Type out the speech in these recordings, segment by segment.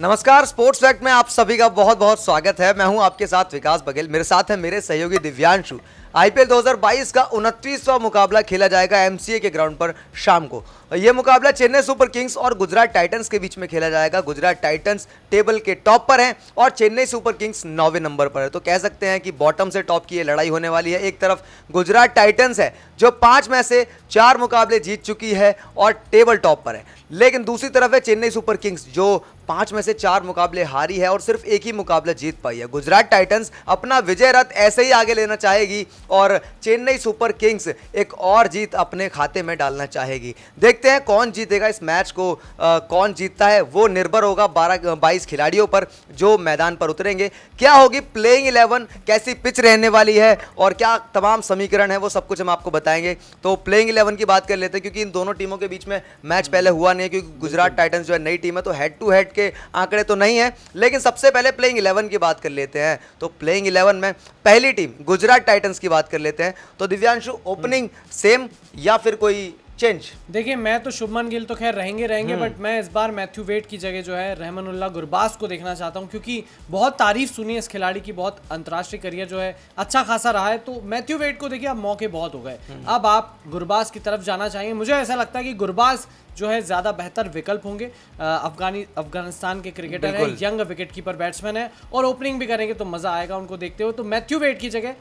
नमस्कार, sports fact में आप सभी का बहुत बहुत स्वागत है। मैं हूं आपके साथ विकास बघेल, मेरे साथ है मेरे सहयोगी दिव्यांशु। आईपीएल 2022 का 29वां मुकाबला खेला जाएगा एमसीए के ग्राउंड पर शाम को। यह मुकाबला चेन्नई सुपर किंग्स और गुजरात टाइटंस के बीच में खेला जाएगा। गुजरात टाइटंस टेबल के टॉप पर है और चेन्नई सुपर किंग्स 9वें नंबर पर है, तो कह सकते हैं कि बॉटम से टॉप की ये लड़ाई होने वाली है। एक तरफ गुजरात टाइटंस है जो 5 में से 4 मुकाबले जीत चुकी है और टेबल टॉप पर है, लेकिन दूसरी तरफ है चेन्नई सुपर किंग्स जो 5 में से 4 मुकाबले हारी है और सिर्फ एक ही मुकाबला जीत पाई है। गुजरात टाइटंस अपना विजय रथ ऐसे ही आगे लेना चाहेगी और चेन्नई सुपर किंग्स एक और जीत अपने खाते में डालना चाहेगी। देखते हैं कौन जीतेगा इस मैच को। कौन जीतता है वो निर्भर होगा 22 खिलाड़ियों पर जो मैदान पर उतरेंगे। क्या होगी प्लेइंग 11, कैसी पिच रहने वाली है और क्या तमाम समीकरण है, वो सब कुछ हम आपको बताएंगे। तो प्लेइंग 11 की बात कर लेते हैं क्योंकि इन दोनों टीमों के बीच में मैच पहले हुआ नहीं है, क्योंकि गुजरात टाइटंस जो है नई टीम है तो हेड टू हेड के आंकड़े तो नहीं है। लेकिन सबसे पहले प्लेइंग 11 की बात कर लेते हैं। तो प्लेइंग 11 में पहली टीम गुजरात टाइटंस की बात कर लेते हैं। तो दिव्यांशु, ओपनिंग सेम या फिर कोई चेंज? देखिए, मैं तो शुभमन गिल तो खैर रहेंगे बट मैं इस बार मैथ्यू वेड की जगह जो है रहमानुल्लाह गुरबाज को देखना चाहता हूं, क्योंकि बहुत तारीफ सुनी है इस खिलाड़ी की, बहुत अंतर्राष्ट्रीय करियर जो है अच्छा खासा रहा है। तो मैथ्यू वेड को देखिए अब मौके बहुत हो गए, अब आप गुरबाज की तरफ जाना चाहिए। मुझे ऐसा लगता है कि गुरबाज जो है ज़्यादा बेहतर विकल्प होंगे। अफगानिस्तान के क्रिकेटर है, यंग विकेट कीपर बैट्समैन है और ओपनिंग भी करेंगे तो मज़ा आएगा उनको देखते हुए। तो मैथ्यू वेड की जगह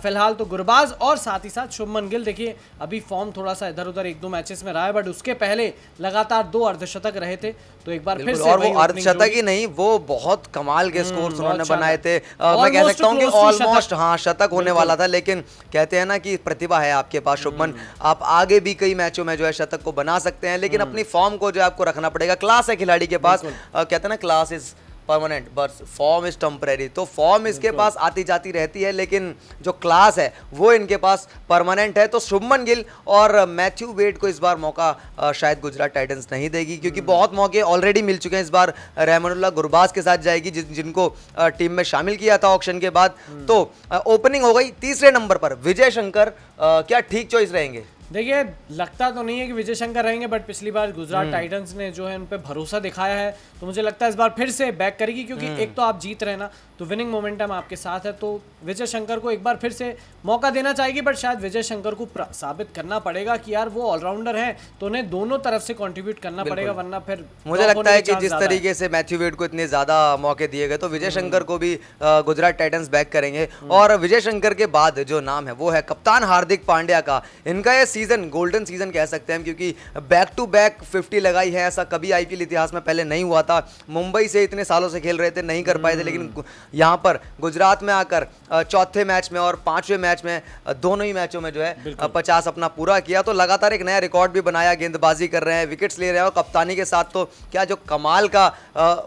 फिलहाल तो गुरबाज और साथ ही साथ शुभमन गिल। देखिए, अभी फॉर्म थोड़ा सा इधर उधर 1-2 मैचेस में रहा है, बट उसके पहले लगातार 2 अर्धशतक रहे थे, तो एक बार फिर से और वो अर्धशतक ही नहीं, वो बहुत कमाल के स्कोर्स उन्होंने बनाए थे। मैं कह सकता हूं कि ऑलमोस्ट शतक होने वाला था, लेकिन कहते हैं ना कि प्रतिभा है आपके पास शुभमन, आप आगे भी कई मैचों में जो है शतक को बना सकते हैं, लेकिन अपनी फॉर्म को जो है आपको रखना पड़ेगा। क्लास है खिलाड़ी के पास, कहते हैं ना class is permanent but form is temporary. तो फॉर्म इसके पास आती जाती रहती है, लेकिन जो क्लास है वो इनके पास परमानेंट है। तो शुभमन गिल और मैथ्यू वेड को इस बार मौका शायद गुजरात टाइटंस नहीं देगी, क्योंकि बहुत मौके ऑलरेडी मिल चुके हैं। इस बार रहमानुल्लाह गुरबाज के साथ जाएगी जिनको टीम में शामिल किया था ऑक्शन के बाद। तो ओपनिंग हो गई। तीसरे नंबर पर विजय शंकर, क्या ठीक चॉइस रहेंगे? देखिए, लगता तो नहीं है कि विजय शंकर रहेंगे, बट पिछली बार गुजरात टाइटंस ने जो है उन पे भरोसा दिखाया है, तो मुझे लगता है इस बार फिर से बैक करेगी, क्योंकि एक तो आप जीत रहे ना, तो विनिंग मोमेंटम आपके साथ है। तो विजय शंकर को एक बार फिर से मौका देना चाहेगी, बट शायद विजय शंकर को साबित करना पड़ेगा कि यार वो ऑलराउंडर है, तो उन्हें दोनों तरफ से कंट्रीब्यूट करना पड़ेगा, वरना फिर मुझे लगता है कि जिस तरीके से मैथ्यू वेड को इतने ज्यादा मौके दिए गए, तो विजय शंकर को भी गुजरात टाइटंस बैक करेंगे। और विजय शंकर के बाद जो नाम है वो है कप्तान हार्दिक पांड्या का। इनका ये सीजन गोल्डन सीजन कह सकते हैं, क्योंकि बैक टू बैक 50 लगाई है, ऐसा कभी आईपीएल इतिहास में पहले नहीं हुआ था। मुंबई से इतने सालों से खेल रहे थे, नहीं कर पाए थे, लेकिन यहाँ पर गुजरात में आकर चौथे मैच में और 5वें मैच में दोनों ही मैचों में जो है 50 अपना पूरा किया। तो लगातार एक नया रिकॉर्ड भी बनाया, गेंदबाजी कर रहे हैं, विकेट्स ले रहे हैं, और कप्तानी के साथ तो क्या जो कमाल का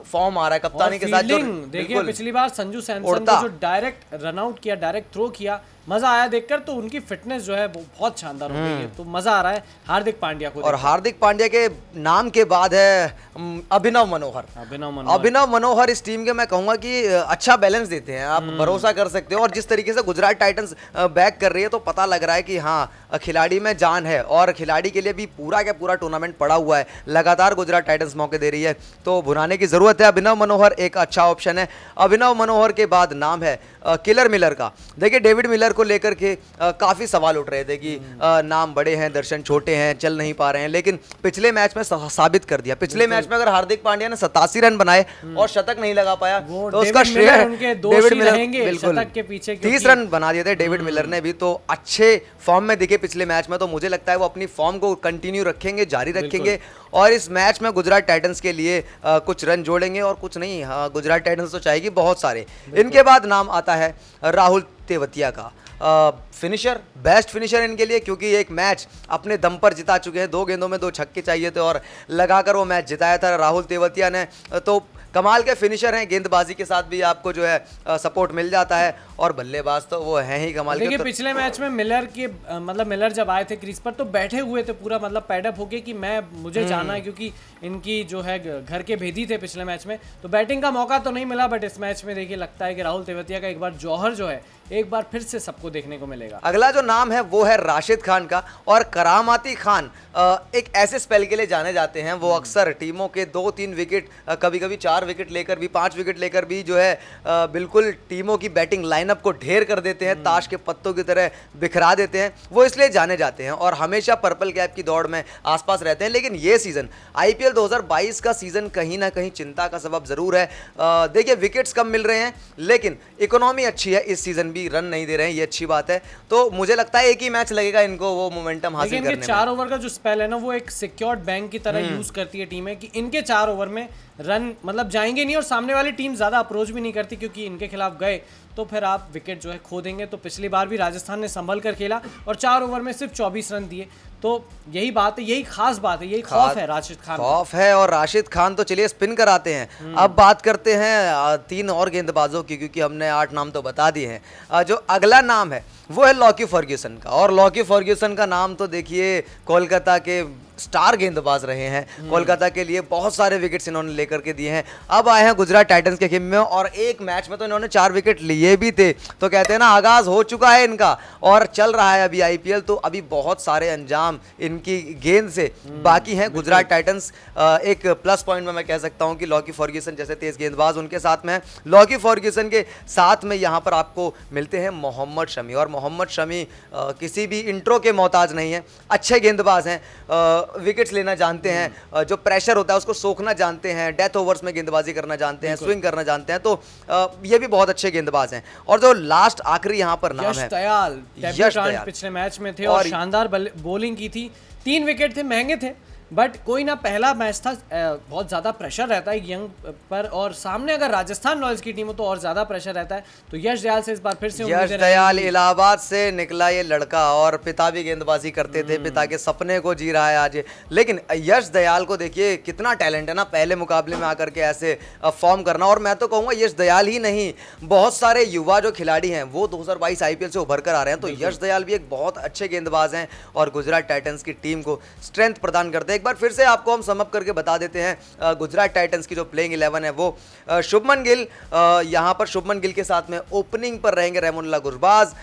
फॉर्म आ रहा है कप्तानी के साथ। देखिए, पिछली बार संजू सैमसन ने जो डायरेक्ट रनआउट किया, डायरेक्ट थ्रो किया, मजा आया देखकर। तो उनकी फिटनेस जो है वो बहुत शानदार हो गई है, तो मजा आ रहा है हार्दिक पांड्या को। और हार्दिक पांड्या के नाम के बाद है अभिनव मनोहर। अभिनव मनोहर इस टीम के मैं कहूंगा कि अच्छा बैलेंस देते हैं, आप भरोसा कर सकते हो। और जिस तरीके से गुजरात टाइटंस बैक कर रही है, तो पता लग रहा है कि हाँ, खिलाड़ी में जान है और खिलाड़ी के लिए भी पूरा का पूरा टूर्नामेंट पड़ा हुआ है। लगातार गुजरात टाइटंस मौके दे रही है, तो भुनाने की जरूरत है। अभिनव मनोहर एक अच्छा ऑप्शन है। अभिनव मनोहर के बाद नाम है किलर मिलर का। देखिए, डेविड मिलर को लेकर के काफी सवाल उठ रहे थे कि नाम बड़े हैं, दर्शन छोटे हैं, चल नहीं पा रहे हैं, लेकिन पिछले मैच में साबित कर दिया। पिछले मैच में अगर हार्दिक पांड्या ने 87 रन बनाए और शतक नहीं लगा पाया, तो उसका श्रेय डेविड मिलर, बिल्कुल 30 रन बना दिए थे डेविड मिलर ने भी। तो अच्छे फॉर्म में दिखे पिछले मैच में, तो मुझे लगता है वो अपनी फॉर्म को कंटिन्यू रखेंगे, जारी रखेंगे और इस मैच में गुजरात टाइटंस के लिए कुछ रन जोड़ेंगे और कुछ नहीं। गुजरात टाइटंस तो चाहेगी बहुत सारे। इनके बाद नाम आता है राहुल तेवतिया का। फिनिशर, बेस्ट फिनिशर इनके लिए, क्योंकि एक मैच अपने दम पर जिता चुके हैं। 2 गेंदों में 2 छक्के चाहिए थे और लगाकर वो मैच जिताया था राहुल तेवतिया ने। तो कमाल के फिनिशर हैं, गेंदबाजी के साथ भी आपको जो है सपोर्ट मिल जाता है, और बल्लेबाज तो वो हैं ही कमाल के। देखिए, पिछले मैच में मिलर के मतलब मिलर जब आए थे क्रीज पर, तो बैठे हुए थे पूरा, मतलब पैडअप होके कि मुझे जाना है, क्योंकि इनकी जो है घर के भेदी थे पिछले मैच में, तो बैटिंग का मौका तो नहीं मिला। बट इस मैच में देखिए लगता है कि राहुल तेवतिया का एक बार जौहर जो है एक बार फिर से सबको देखने को मिलेगा। अगला जो नाम है वो है राशिद खान का। और करामाती खान एक ऐसे स्पेल के लिए जाने जाते हैं, वो अक्सर टीमों के 2-3 विकेट, कभी कभी 4 विकेट लेकर भी, 5 विकेट लेकर भी जो है बिल्कुल टीमों की बैटिंग लाइनअप को ढेर कर देते हैं, ताश के पत्तों की तरह बिखरा देते हैं। वो इसलिए जाने जाते हैं और हमेशा पर्पल कैप की दौड़ में आसपास रहते हैं। लेकिन ये सीजन आईपीएल 2022 का सीजन कहीं ना कहीं चिंता का सबब जरूर है। देखिए विकेट्स कम मिल रहे हैं, लेकिन इकोनॉमी अच्छी है, इस सीजन भी रन नहीं दे रहे हैं, ये अच्छी बात है। तो मुझे लगता है एक ही मैच लगेगा इनको वो मोमेंटम हासिल करने में। 4 ओवर का जो स्पेल है ना, वो एक सिक्योर्ड बैंक की तरह यूज करती है टीमें, कि इनके 4 ओवर में रन मतलब जाएंगे नहीं, और सामने वाली टीम ज्यादा अप्रोच भी नहीं करती, क्योंकि इनके खिलाफ गए तो फिर आप विकेट जो है खो देंगे। तो पिछली बार भी राजस्थान ने संभल कर खेला और 4 ओवर में सिर्फ 24 रन दिए। तो यही बात है, यही खास बात है, यही खौफ है राशिद खान, खौफ है। और राशिद खान तो चलिए स्पिन कराते हैं। अब बात करते हैं 3 और गेंदबाजों की, क्योंकि हमने 8 नाम तो बता दिए हैं। जो अगला नाम है वो है लॉकी फर्ग्यूसन का। और लॉकी फर्ग्यूसन का नाम तो देखिए कोलकाता के स्टार गेंदबाज रहे हैं, कोलकाता के लिए बहुत सारे विकेट्स इन्होंने लेकर के दिए हैं। अब आए हैं गुजरात टाइटंस के खेमे में और एक मैच में तो इन्होंने 4 विकेट लिए भी थे। तो कहते हैं ना आगाज हो चुका है इनका और चल रहा है अभी आईपीएल। तो अभी बहुत सारे अंजाम इनकी गेंद से बाकी हैं। गुजरात टाइटंस एक प्लस पॉइंट में मैं कह सकता हूं कि लॉकी फर्ग्यूसन जैसे तेज गेंदबाज उनके साथ में है। लॉकी फर्ग्यूसन के साथ में यहाँ पर आपको मिलते हैं मोहम्मद शमी। और मोहम्मद शमी किसी भी इंट्रो के मोहताज नहीं है, अच्छे गेंदबाज हैं, विकेट्स लेना जानते हैं, जो प्रेशर होता है उसको सोखना जानते हैं, डेथ ओवर्स में गेंदबाजी करना जानते हैं, स्विंग करना जानते हैं। तो ये भी बहुत अच्छे गेंदबाज हैं। और जो लास्ट आखिरी यहाँ पर नाम है यश दयाल, पिछले मैच में थे और शानदार बॉलिंग की थी। 3 विकेट थे, महंगे थे, बट कोई ना, पहला मैच था, बहुत ज़्यादा प्रेशर रहता है यंग पर, और सामने अगर राजस्थान रॉयल्स की टीम हो तो और ज़्यादा प्रेशर रहता है। तो यश दयाल से इस बार फिर से यश दयाल इलाहाबाद से निकला ये लड़का, और पिता भी गेंदबाजी करते थे, पिता के सपने को जी रहा है आज। लेकिन यश दयाल को देखिए कितना टैलेंट है ना, पहले मुकाबले में आकर के ऐसे फॉर्म करना। और मैं तो कहूँगा यश दयाल ही नहीं, बहुत सारे युवा जो खिलाड़ी हैं वो 2022 आईपीएल से उभर कर आ रहे हैं। तो यश दयाल भी एक बहुत अच्छे गेंदबाज हैं और गुजरात टाइटंस की टीम को स्ट्रेंथ प्रदान करते हैं। एक बार फिर से आपको हम सम अप करके बता देते हैं गुजरात टाइटंस की जो प्लेइंग 11 है वो शुभमन गिल, यहां पर शुभमन गिल के साथ में ओपनिंग पर रहेंगे Rahmanullah Gurbaz,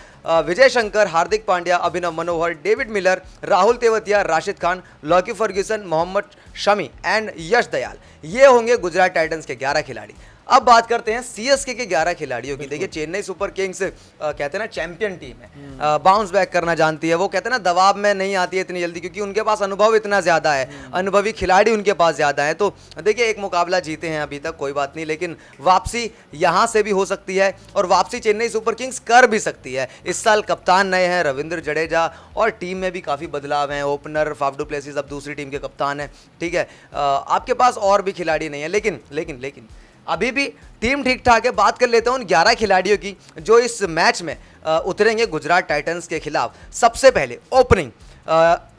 Vijay Shankar, Hardik Pandya, Abhinav Manohar, David Miller, Rahul Tewatia, Rashid Khan, Lockie Ferguson, Mohammed Shami and Yash Dayal. ये होंगे गुजरात टाइटंस के 11 खिलाड़ी। अब बात करते हैं सीएसके के 11 खिलाड़ियों की। देखिए चेन्नई सुपर किंग्स कहते हैं ना चैंपियन टीम है, बाउंस बैक करना जानती है। वो कहते हैं ना दबाव में नहीं आती है इतनी जल्दी, क्योंकि उनके पास अनुभव इतना ज़्यादा है, अनुभवी खिलाड़ी उनके पास ज़्यादा है। तो देखिए एक मुकाबला जीते हैं अभी तक, कोई बात नहीं, लेकिन वापसी यहाँ से भी हो सकती है और वापसी चेन्नई सुपर किंग्स कर भी सकती है। इस साल कप्तान नए हैं, रविंद्र जडेजा, और टीम में भी काफ़ी बदलाव हैं। ओपनर फाफ डू प्लेसिस अब दूसरी टीम के कप्तान हैं, ठीक है। आपके पास और भी खिलाड़ी नहीं है, लेकिन अभी भी टीम ठीक ठाक है। बात कर लेते हैं उन 11 खिलाड़ियों की जो इस मैच में उतरेंगे गुजरात टाइटंस के खिलाफ। सबसे पहले ओपनिंग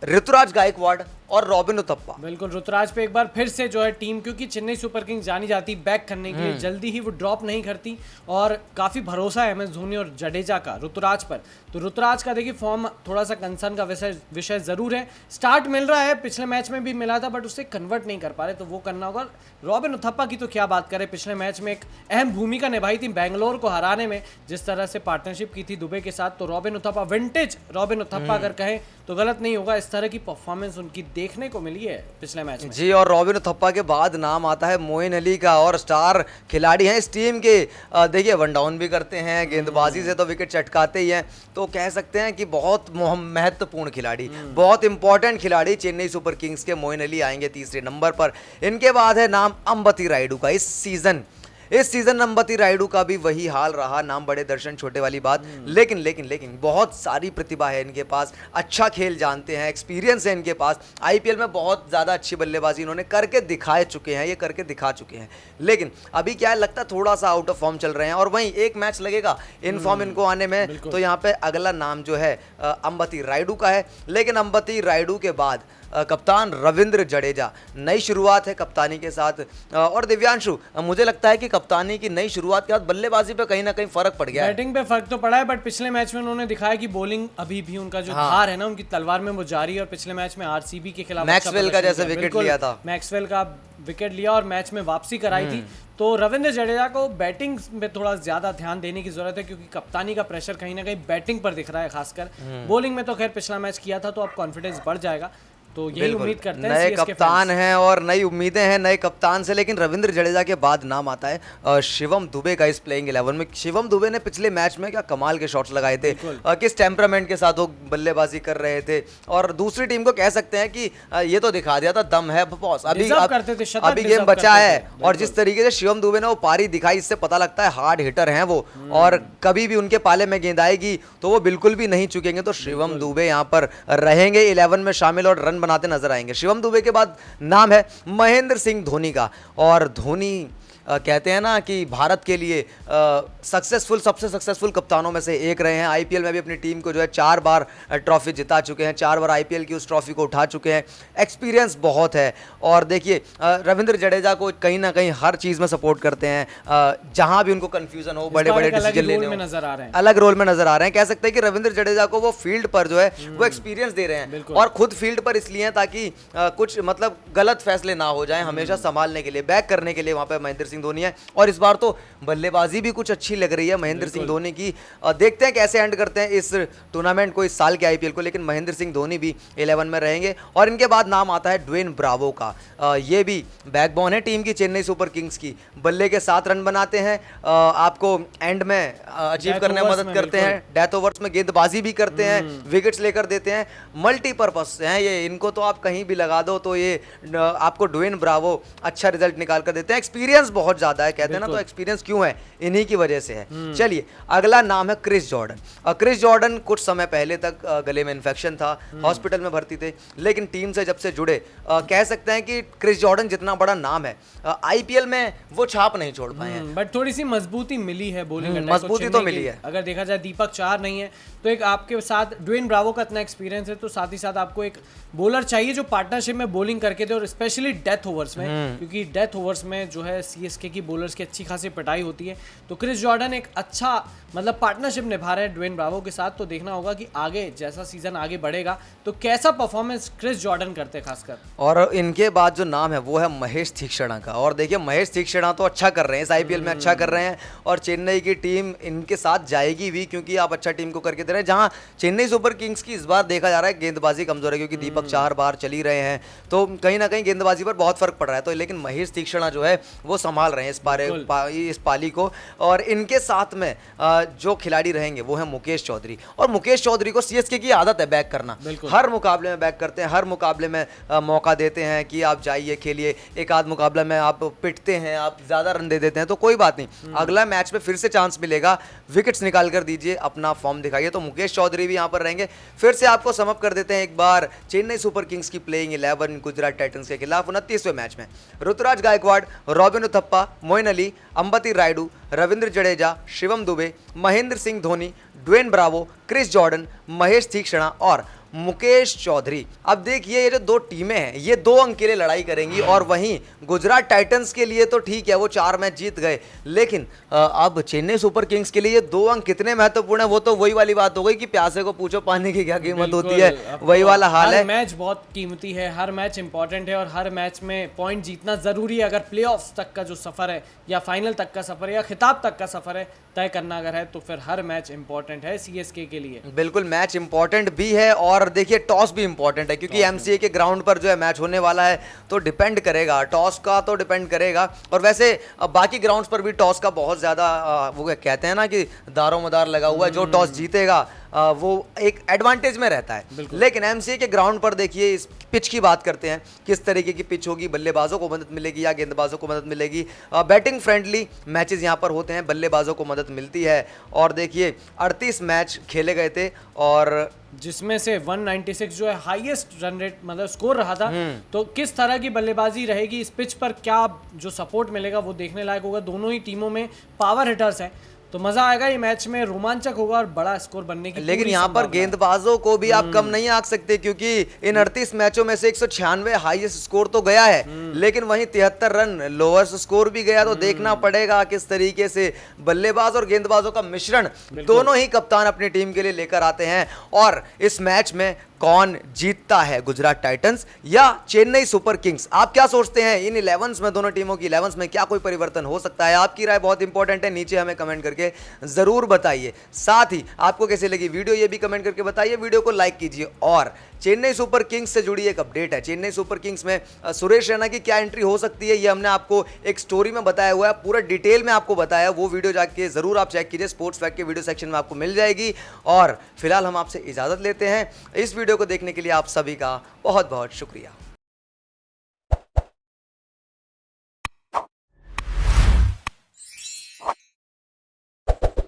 ऋतुराज गायकवाड़ और रॉबिन उथप्पा। बिल्कुल, ऋतुराज पे एक बार फिर से जो है टीम, क्योंकि चेन्नई सुपर किंग्स जानी जाती बैक करने के लिए, जल्दी ही वो ड्रॉप नहीं करती और काफ़ी भरोसा है MS धोनी और जडेजा का ऋतुराज पर। तो ऋतुराज का देखिए फॉर्म थोड़ा सा कंसर्न का विषय ज़रूर है। स्टार्ट मिल रहा है, पिछले मैच में भी मिला था, बट उससे कन्वर्ट नहीं कर पा रहे, तो वो करना होगा। रॉबिन उथप्पा की तो क्या बात करें, पिछले मैच में एक अहम भूमिका निभाई थी बेंगलोर को हराने में, जिस तरह से पार्टनरशिप की थी दुबे के साथ। तो robin Uthappa, vintage robin Uthappa अगर कहें तो गलत नहीं होगा, इस तरह की परफॉर्मेंस उनकी देखने को मिली है पिछले मैच में। जी, और रॉबिन उथप्पा के बाद नाम आता है मोइन अली का, और स्टार खिलाड़ी हैं इस टीम के। देखिए वन डाउन भी करते हैं, गेंदबाजी से तो विकेट चटकाते ही हैं। तो कह सकते हैं कि बहुत महत्वपूर्ण खिलाड़ी, बहुत इंपॉर्टेंट खिलाड़ी चेन्नई सुपर किंग्स के मोइन अली आएंगे तीसरे नंबर पर। इनके बाद है नाम अंबती रायडू का। इस सीजन अंबती रायडू का भी वही हाल रहा, नाम बड़े दर्शन छोटे वाली बात। लेकिन बहुत सारी प्रतिभा है इनके पास, अच्छा खेल जानते हैं, एक्सपीरियंस है इनके पास, आईपीएल में बहुत ज़्यादा अच्छी बल्लेबाजी इन्होंने करके दिखा चुके हैं। लेकिन अभी क्या है, लगता है थोड़ा सा आउट ऑफ फॉर्म चल रहे हैं, और वहीं एक मैच लगेगा इन फॉर्म इनको आने में। तो यहाँ पे अगला नाम जो है अंबती रायडू का है। लेकिन अंबती रायडू के बाद कप्तान रविंद्र जडेजा, नई शुरुआत है कप्तानी के साथ। और दिव्यांशु, मुझे लगता है कि कप्तानी की नई शुरुआत के बाद बल्लेबाजी पे कहीं ना कहीं फर्क पड़ गया है। बैटिंग पे फर्क तो पड़ा है, बट पिछले मैच में उन्होंने दिखाया कि बॉलिंग अभी भी उनका जो धार है ना, उनकी तलवार में वो जारी है। और पिछले मैच में आरसीबी के खिलाफ मैक्सवेल का जैसे विकेट लिया था, मैक्सवेल का विकेट लिया और मैच में वापसी कराई थी। तो रविंद्र जडेजा को बैटिंग में थोड़ा ज्यादा ध्यान देने की जरूरत है, क्योंकि कप्तानी का प्रेशर कहीं ना कहीं बैटिंग पर दिख रहा है खासकर। बॉलिंग में तो खैर पिछला मैच किया था तो अब कॉन्फिडेंस बढ़ जाएगा, तो यही उम्मीद करते हैं। नए कप्तान हैं और नई उम्मीदें हैं नए कप्तान से, लेकिन रविंद्र जडेजा के बाद नाम आता है शिवम दुबे का इस प्लेइंग 11 में। शिवम दुबे ने पिछले मैच में क्या कमाल के शॉट्स लगाए थे, किस टेम्परामेंट के साथ वो बल्लेबाजी कर रहे थे, और दूसरी टीम को कह सकते हैं कि ये तो दिखा दिया था दम है बॉस, अभी गेम बचा है। और जिस तरीके से शिवम दुबे ने वो पारी दिखाई, इससे पता लगता है हार्ड हिटर हैं वो, और कभी भी उनके पाले में गेंद आएगी तो वो बिल्कुल भी नहीं चुकेंगे। तो शिवम दुबे यहाँ पर रहेंगे 11 में शामिल और रन बनाते नजर आएंगे। शिवम दुबे के बाद नाम है महेंद्र सिंह धोनी का, और धोनी कहते हैं ना कि भारत के लिए सबसे सक्सेसफुल कप्तानों में से एक रहे हैं। आईपीएल में भी अपनी टीम को जो है 4 बार ट्रॉफी जिता चुके हैं, 4 बार आईपीएल की उस ट्रॉफी को उठा चुके हैं, एक्सपीरियंस बहुत है। और देखिए रविंद्र जडेजा को कहीं ना कहीं हर चीज़ में सपोर्ट करते हैं, जहां भी उनको कंफ्यूजन हो, बड़े बड़े डिसीजन लेने हो, अलग रोल में नजर आ रहे हैं। कह सकते हैं कि रविंद्र जडेजा को वो फील्ड पर जो है वो एक्सपीरियंस दे रहे हैं, और खुद फील्ड पर इसलिए हैं ताकि कुछ मतलब गलत फैसले ना हो जाए, हमेशा संभालने के लिए, बैक करने के लिए वहां पर महेंद्र सिंह धोनी है। और इस बार तो बल्लेबाजी भी कुछ अच्छी लग रही है महेंद्र सिंह धोनी की। देखते हैं कैसे एंड करते हैं इस टूर्नामेंट को, इस साल के आईपीएल को, लेकिन महेंद्र सिंह धोनी भी 11 में रहेंगे। और इनके बाद नाम आता है ड्वेन ब्रावो का, ये भी बैकबोन है टीम की चेन्नई सुपर किंग्स की। बल्ले के 7 रन बनाते हैं, आपको एंड में अचीव करने में मदद करते हैं, डेथ ओवर्स में गेंदबाजी भी करते हैं, विकेट्स लेकर देते हैं, मल्टीपर्पस हैं ये। इनको तो आप कहीं भी लगा दो तो ये आपको ड्वेन ब्रावो अच्छा रिजल्ट निकाल कर देते हैं। एक्सपीरियंस बहुत ज्यादा है, कहते हैं ना, तो एक्सपीरियंस क्यों है, इन्हीं की वजह से है। चलिए अगला नाम है क्रिस जॉर्डन। क्रिस जॉर्डन कुछ समय पहले तक गले में इन्फेक्शन था, हॉस्पिटल में भर्ती थे, लेकिन टीम से जब से जुड़े कह सकते हैं कि क्रिस जॉर्डन जितना बड़ा नाम है आईपीएल में वो छाप नहीं छोड़ पाए हैं, बट थोड़ी सी मजबूती मिली है बॉलिंग अटैक, मजबूती तो मिली है। अगर देखा जाए दीपक चाहर नहीं है तो एक आपके साथ ड्वेन ब्रावो का इतना एक्सपीरियंस है, तो साथ ही साथ आपको एक बॉलर चाहिए जो पार्टनरशिप में बॉलिंग करके दे, और स्पेशली डेथ ओवर्स में, क्योंकि डेथ ओवर्स में जो है सीएसके की बॉलर्स की अच्छी खासी पिटाई होती है। तो क्रिस जॉर्डन एक अच्छा मतलब पार्टनरशिप निभा रहे हैं ड्वेन ब्रावो के साथ, तो देखना होगा कि आगे जैसा सीजन आगे बढ़ेगा तो कैसा परफॉर्मेंस क्रिस जॉर्डन करते हैं खासकर। और इनके बाद जो नाम है वो है महेश तीक्षणा का, और देखिए महेश तीक्षणा तो अच्छा कर रहे हैं इस आईपीएल में, अच्छा कर रहे हैं, और चेन्नई की टीम इनके साथ जाएगी भी, क्योंकि आप अच्छा टीम को करके दे रहे हैं। जहां चेन्नई सुपर किंग्स की इस बार देखा जा रहा है गेंदबाजी कमजोर है, क्योंकि दीपक चाहर बाहर चली रहे हैं, तो कहीं ना कहीं गेंदबाजी पर बहुत फर्क पड़ रहा है। तो लेकिन महेश तीक्षणा जो है वो संभाल रहे हैं इस पाली को, और इनके साथ में जो खिलाड़ी रहेंगे वो है मुकेश चौधरी। और मुकेश चौधरी को सीएसके की आदत है बैक करना, हर मुकाबले में बैक करते हैं, हर मुकाबले में मौका देते हैं कि आप जाइए खेलिए, एक आध मुकाबले में आप पिटते हैं, आप ज्यादा रन दे देते हैं तो कोई बात नहीं, अगला मैच में फिर से चांस मिलेगा, विकेट्स निकाल कर दीजिए, अपना फॉर्म दिखाइए। तो मुकेश चौधरी भी यहाँ पर रहेंगे। फिर से आपको समअप कर देते हैं एक बार चेन्नई सुपर किंग्स की प्लेइंग 11 गुजरात टाइटंस के खिलाफ 29वें मैच में Ruturaj Gaikwad, Robin Uthappa, Moeen Ali, Ambati Rayudu, Ravindra Jadeja, Shivam Dube, Mahendra Singh Dhoni, Dwayne Bravo, Chris Jordan, Maheesh Theekshana और मुकेश चौधरी। अब देखिए ये जो 2 टीमें हैं ये 2 अंक के लिए लड़ाई करेंगी, और वहीं गुजरात टाइटंस के लिए तो ठीक है वो 4 मैच जीत गए, लेकिन अब चेन्नई सुपर किंग्स के लिए ये 2 अंक कितने महत्वपूर्ण है, वो तो वही वाली बात हो गई कि प्यासे को पूछो पानी की क्या कीमत होती है, वही वाला हाल है। हर मैच बहुत कीमती है, हर मैच इंपॉर्टेंट है, और हर मैच में पॉइंट जीतना जरूरी है। अगर प्लेऑफ्स तक का जो सफर है, या फाइनल तक का सफर है, या खिताब तक का सफर है तय करना अगर है, तो फिर हर मैच इंपॉर्टेंट है सीएसके के लिए। बिल्कुल मैच इंपॉर्टेंट भी है, और देखिए टॉस भी इंपॉर्टेंट है, क्योंकि एमसीए के ग्राउंड पर जो है मैच होने वाला है, तो डिपेंड करेगा टॉस का, तो डिपेंड करेगा। और वैसे बाकी ग्राउंड्स पर भी टॉस का बहुत ज़्यादा वो कहते हैं ना कि दारोमदार लगा हुआ है, जो टॉस जीतेगा वो एक एडवांटेज में रहता है। लेकिन एमसीए के ग्राउंड पर देखिए, इस पिच की बात करते हैं, किस तरीके की पिच होगी, बल्लेबाजों को मदद मिलेगी या गेंदबाजों को मदद मिलेगी। बैटिंग फ्रेंडली मैचेस यहाँ पर होते हैं, बल्लेबाजों को मदद मिलती है। और देखिए 38 मैच खेले गए थे, और जिसमें से 196 जो है हाईएस्ट रन रेट मतलब स्कोर रहा था। तो किस तरह की बल्लेबाजी रहेगी इस पिच पर, क्या जो सपोर्ट मिलेगा वो देखने लायक होगा। दोनों ही टीमों में पावर हिटर्स हैं, तो मजा आएगा ये मैच में, रोमांचक होगा और बड़ा स्कोर बनने की। लेकिन यहाँ पर गेंदबाजों को भी आप कम नहीं आंक सकते, क्योंकि इन 38 मैचों में से 196 हाईएस्ट स्कोर तो गया है, लेकिन वहीं 73 रन लोअर्स स्कोर भी गया। तो देखना पड़ेगा किस तरीके से बल्लेबाज और गेंदबाजों का मिश्रण दोनों ही कप्तान अपनी टीम के लिए लेकर आते हैं। और इस मैच में कौन जीतता है, गुजरात टाइटंस या चेन्नई सुपर किंग्स? आप क्या सोचते हैं इन 11s में, दोनों टीमों की 11s में क्या कोई परिवर्तन हो सकता है? आपकी राय बहुत इंपॉर्टेंट है, नीचे हमें कमेंट करके जरूर बताइए। साथ ही आपको कैसी लगी वीडियो ये भी कमेंट करके बताइए, वीडियो को लाइक कीजिए। और चेन्नई सुपर किंग्स से जुड़ी एक अपडेट है, चेन्नई सुपर किंग्स में सुरेश रैना की क्या एंट्री हो सकती है ये हमने आपको एक स्टोरी में बताया हुआ है, पूरा डिटेल में आपको बताया, वो वीडियो जाके जरूर आप चेक कीजिए, स्पोर्ट्स फैक्ट के वीडियो सेक्शन में आपको मिल जाएगी। और फिलहाल हम आपसे इजाजत लेते हैं। इस वीडियो को देखने के लिए आप सभी का बहुत बहुत शुक्रिया।